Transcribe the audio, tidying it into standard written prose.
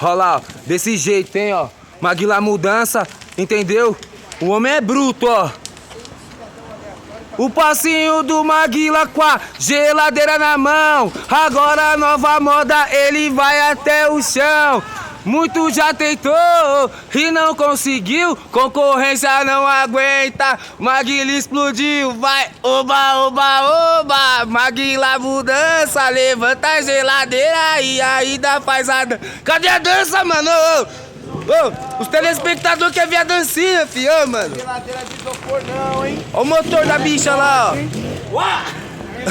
Olha lá, ó, desse jeito, hein, ó. Maguila mudança, entendeu? O homem é bruto, ó. O passinho do Maguila com a geladeira na mão. Agora a nova moda, ele vai até o chão. Muito já tentou e não conseguiu. Concorrência não aguenta. Maguila explodiu, vai, oba, oba, oba. Maguila mudança, levanta a geladeira e ainda faz a dança. Cadê a dança, mano? Ô, os telespectadores querem ver a dancinha, fião, mano. Geladeira de isopor não, hein? Olha o motor da bicha lá, ó. Uau!